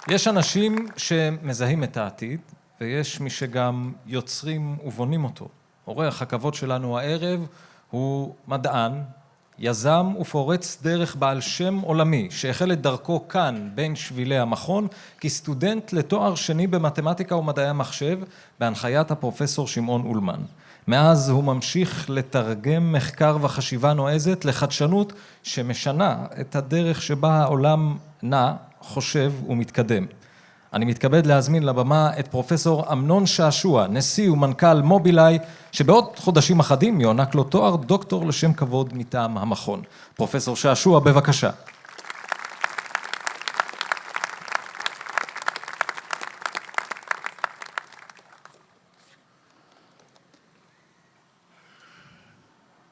יש אנשים שמזהים את העתיד, ויש מי שגם יוצרים ובונים אותו. אורח הכבוד שלנו הערב הוא מדען, יזם ופורץ דרך בעל שם עולמי, שהחל את דרכו כאן בין שבילי המכון, כסטודנט לתואר שני במתמטיקה ומדעי המחשב, בהנחיית הפרופסור שמעון אולמן. מאז הוא ממשיך לתרגם מחקר וחשיבה נועזת לחדשנות שמשנה את הדרך שבה העולם נע, חושב ומתקדם. אני מתכבד להזמין לבמה את פרופסור אמנון שעשוע, נשיא ומנכ"ל מובילאיי, שבעוד חודשים אחדים יוענק לו תואר דוקטור לשם כבוד מטעם המכון. פרופסור שעשוע, בבקשה.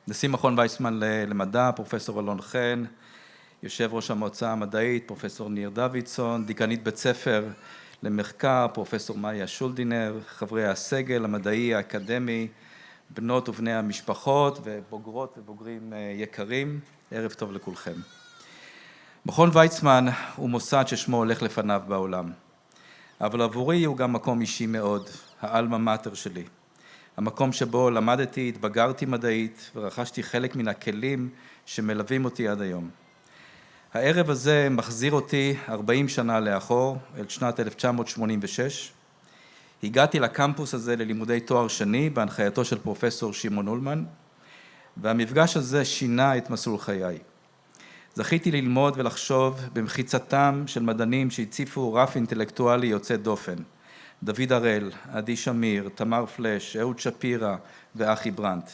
נשיא מכון ויצמן למדע, פרופסור אלון חן, יושב ראש המועצה המדעית, פרופסור ניר דוידסון, דיקנית בית ספר למחקר, פרופסור מאיה שולדינר, חברי הסגל המדעי האקדמי, בנות ובני המשפחות ובוגרות ובוגרים יקרים, ערב טוב לכולכם. מכון ויצמן הוא מוסד ששמו הולך לפניו בעולם, אבל עבורי הוא גם מקום אישי מאוד, האלמה מאטר שלי. המקום שבו למדתי, התבגרתי מדעית ורכשתי חלק מן הכלים שמלווים אותי עד היום. הערב הזה מחזיר אותי 40 שנה לאחור, אל שנת 1986. הגעתי לקמפוס הזה ללימודי תואר שני בהנחייתו של פרופסור שמעון אולמן, והמפגש הזה שינה את מסלול חיי. זכיתי ללמוד ולחשוב במחיצתם של מדענים שהציפו רף אינטלקטואלי יוצא דופן. דוד הראל, עדי שמיר, תמר פלש, אהוד שפירא ואחי ברנט.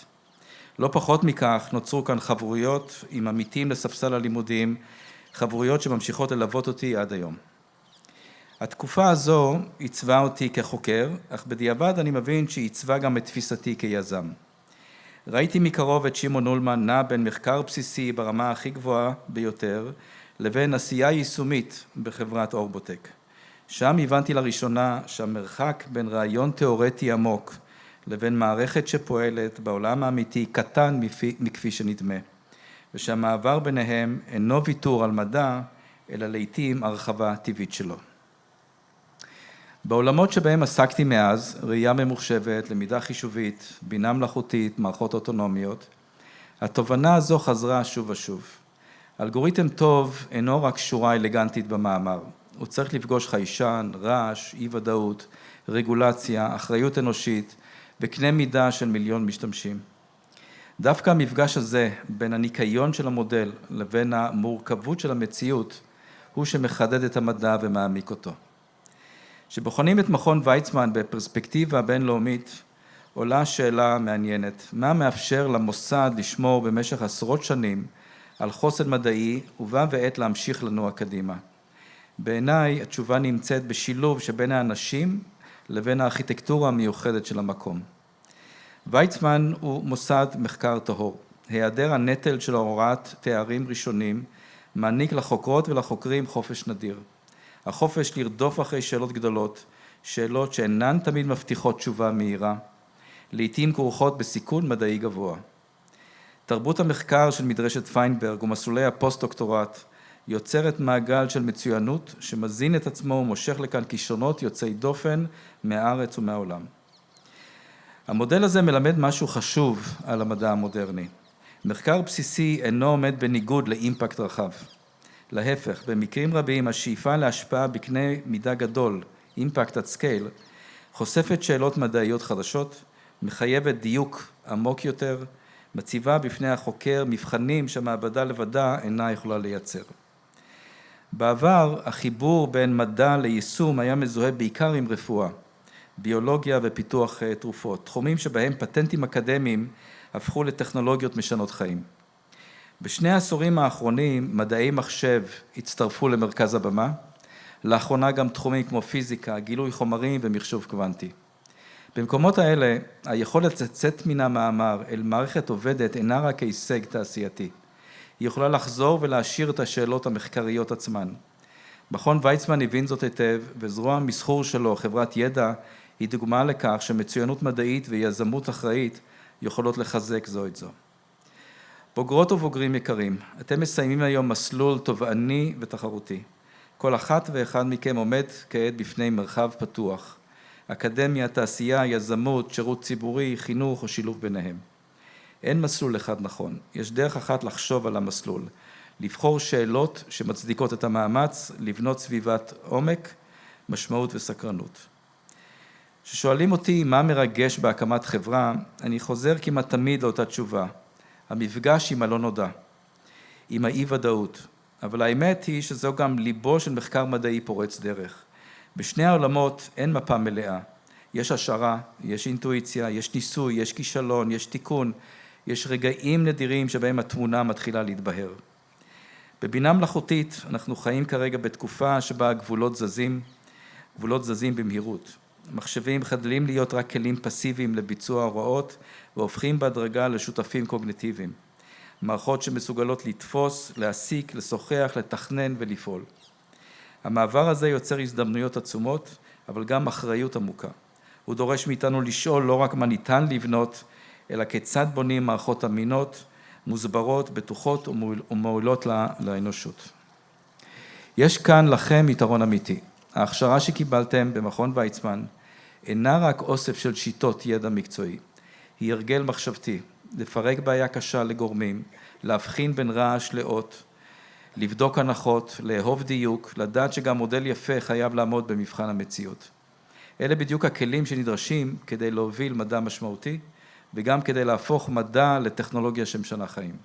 לא פחות מכך נוצרו כאן חברויות עם עמיתים לספסל הלימודים, חברויות שממשיכות ללוות אותי עד היום. התקופה הזו עיצבה אותי כחוקר, אך בדיעבד אני מבין שהיא עיצבה גם את תפיסתי כיזם. ראיתי מקרוב את שמעון אולמן נע בין מחקר בסיסי ברמה הכי גבוהה ביותר, לבין עשייה יישומית בחברת אורבוטק. שם הבנתי לראשונה שהמרחק בין רעיון תיאורטי עמוק לבין מערכת שפועלת בעולם האמיתי קטן מכפי שנדמה, ושהמעבר ביניהם אינו ויתור על מדע, אלא לעתים הרחבה טבעית שלו. בעולמות שבהם עסקתי מאז, ראייה ממוחשבת, למידה חישובית, בינה מלאכותית, מערכות אוטונומיות, התובנה הזו חזרה שוב ושוב. אלגוריתם טוב אינו רק שורה אלגנטית במאמר, הוא צריך לפגוש חיישן, רעש, אי ודאות, רגולציה, אחריות אנושית, בקנה מידה של מיליון משתמשים. דווקא המפגש הזה בין הניקיון של המודל לבין המורכבות של המציאות הוא שמחדד את המדע ומעמיק אותו. כשבוחנים את מכון ויצמן בפרספקטיבה בינלאומית, עולה שאלה מעניינת, מה מאפשר למוסד לשמור במשך עשרות שנים על חוסן מדעי ובה ועת להמשיך לנוע קדימה? בעיניי התשובה נמצאת בשילוב שבין האנשים לבין הארכיטקטורה המיוחדת של המקום. ויצמן הוא מוסד מחקר טהור. היעדר הנטל של הוראת תארים ראשונים מעניק לחוקרות ולחוקרים חופש נדיר. החופש לרדוף אחרי שאלות גדולות, שאלות שאינן תמיד מבטיחות תשובה מהירה, לעתים כרוכות בסיכון מדעי גבוה. תרבות המחקר של מדרשת פיינברג ומסלולי הפוסט-דוקטורט יוצרת מעגל של מצוינות שמזין את עצמו ומושך לכאן כישרונות יוצאי דופן מהארץ ומהעולם. המודל הזה מלמד משהו חשוב על המדע המודרני. מחקר בסיסי אינו עומד בניגוד לאימפקט רחב. להפך, במקרים רבים השאיפה להשפעה בקנה מידה גדול, אימפקט at scale, חושפת שאלות מדעיות חדשות, מחייבת דיוק עמוק יותר, מציבה בפני החוקר מבחנים שהמעבדה לבדה אינה יכולה לייצר. בעבר החיבור בין מדע ליישום היה מזוהה בעיקר עם רפואה, ביולוגיה ופיתוח תרופות, תחומים שבהם פטנטים אקדמיים הפכו לטכנולוגיות משנות חיים. בשני העשורים האחרונים מדעי מחשב הצטרפו למרכז הבמה, לאחרונה גם תחומים כמו פיזיקה, גילוי חומרים ומחשוב קוונטי. במקומות האלה היכולת לצאת מן המאמר אל מערכת עובדת אינה רק הישג תעשייתי. היא יכולה לחזור ולהשאיר את השאלות המחקריות עצמן. מכון ויצמן הבין זאת היטב, וזרוע המסחור שלו, חברת ידע, היא דוגמה לכך שמצוינות מדעית ויזמות אחראית יכולות לחזק זו את זו. בוגרות ובוגרים יקרים, אתם מסיימים היום מסלול תובעני ותחרותי. כל אחת ואחד מכם עומד כעת בפני מרחב פתוח. אקדמיה, תעשייה, יזמות, שירות ציבורי, חינוך או שילוב ביניהם. אין מסלול אחד נכון. יש דרך אחת לחשוב על המסלול. לבחור שאלות שמצדיקות את המאמץ, לבנות סביבת עומק, משמעות וסקרנות. כששואלים אותי מה מרגש בהקמת חברה, אני חוזר כמעט תמיד לאותה תשובה. המפגש עם הלא נודע, עם האי-ודאות. אבל האמת היא שזו גם ליבו של מחקר מדעי פורץ דרך. בשני העולמות אין מפה מלאה. יש השערה, יש אינטואיציה, יש ניסוי, יש כישלון, יש תיקון, יש רגעים נדירים שבהם התמונה מתחילה להתבהר. בבינה מלאכותית אנחנו חיים כרגע בתקופה שבה הגבולות זזים במהירות. מחשבים חדלים להיות רק כלים פסיביים לביצוע הוראות והופכים בהדרגה לשותפים קוגניטיביים. מערכות שמסוגלות לתפוס, להסיק, לשוחח, לתכנן ולפעול. המעבר הזה יוצר הזדמנויות עצומות, אבל גם אחריות עמוקה. הוא דורש מאיתנו לשאול לא רק מה ניתן לבנות, אלא כיצד בונים מערכות אמינות, מוסברות, בטוחות ומועילות לאנושות. יש כאן לכם יתרון אמיתי. ההכשרה שקיבלתם במכון ויצמן אינה רק אוסף של שיטות ידע מקצועי, היא הרגל מחשבתי, לפרק בעיה קשה לגורמים, להבחין בין רעש לאות, לבדוק הנחות, לאהוב דיוק, לדעת שגם מודל יפה חייב לעמוד במבחן המציאות. אלה בדיוק הכלים שנדרשים כדי להוביל מדע משמעותי, וגם כדי להפוך מדע לטכנולוגיה שמשנה חיים.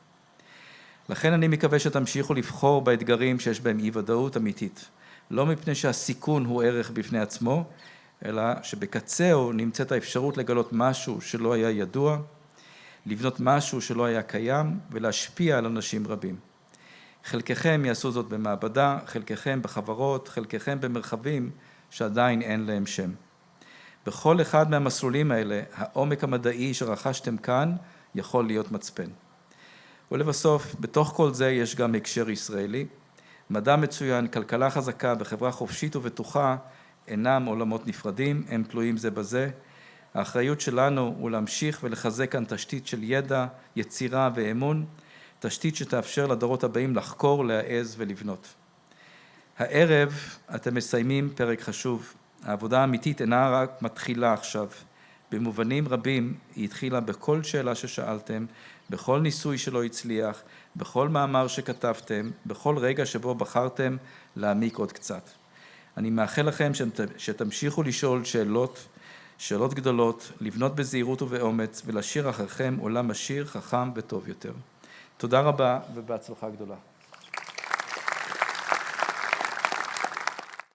לכן אני מקווה שתמשיכו לבחור באתגרים שיש בהם אי-ודאות אמיתית, לא מפני שהסיכון הוא ערך בפני עצמו, אלא שבקצהו נמצאת האפשרות לגלות משהו שלא היה ידוע, לבנות משהו שלא היה קיים ולהשפיע על אנשים רבים. חלקכם יעשו זאת במעבדה, חלקכם בחברות, חלקכם במרחבים שעדיין אין להם שם. בכל אחד מהמסלולים האלה, העומק המדעי שרכשתם כאן יכול להיות מצפן. ולבסוף, בתוך כל זה יש גם הקשר ישראלי. מדע מצוין, כלכלה חזקה וחברה חופשית ובטוחה אינם עולמות נפרדים, הם תלויים זה בזה. האחריות שלנו הוא להמשיך ולחזק כאן תשתית של ידע, יצירה ואמון, תשתית שתאפשר לדורות הבאים לחקור, להעז ולבנות. הערב אתם מסיימים פרק חשוב. העבודה האמיתית אינה רק מתחילה עכשיו. במובנים רבים היא התחילה בכל שאלה ששאלתם, בכל ניסוי שלא הצליח, בכל מאמר שכתבתם, בכל רגע שבו בחרתם להעמיק עוד קצת. אני מאחל לכם שתמשיכו לשאול שאלות גדולות, לבנות בזהירות ובאומץ ולהשאיר אחריכם עולם עשיר, חכם וטוב יותר. תודה רבה ובהצלחה גדולה.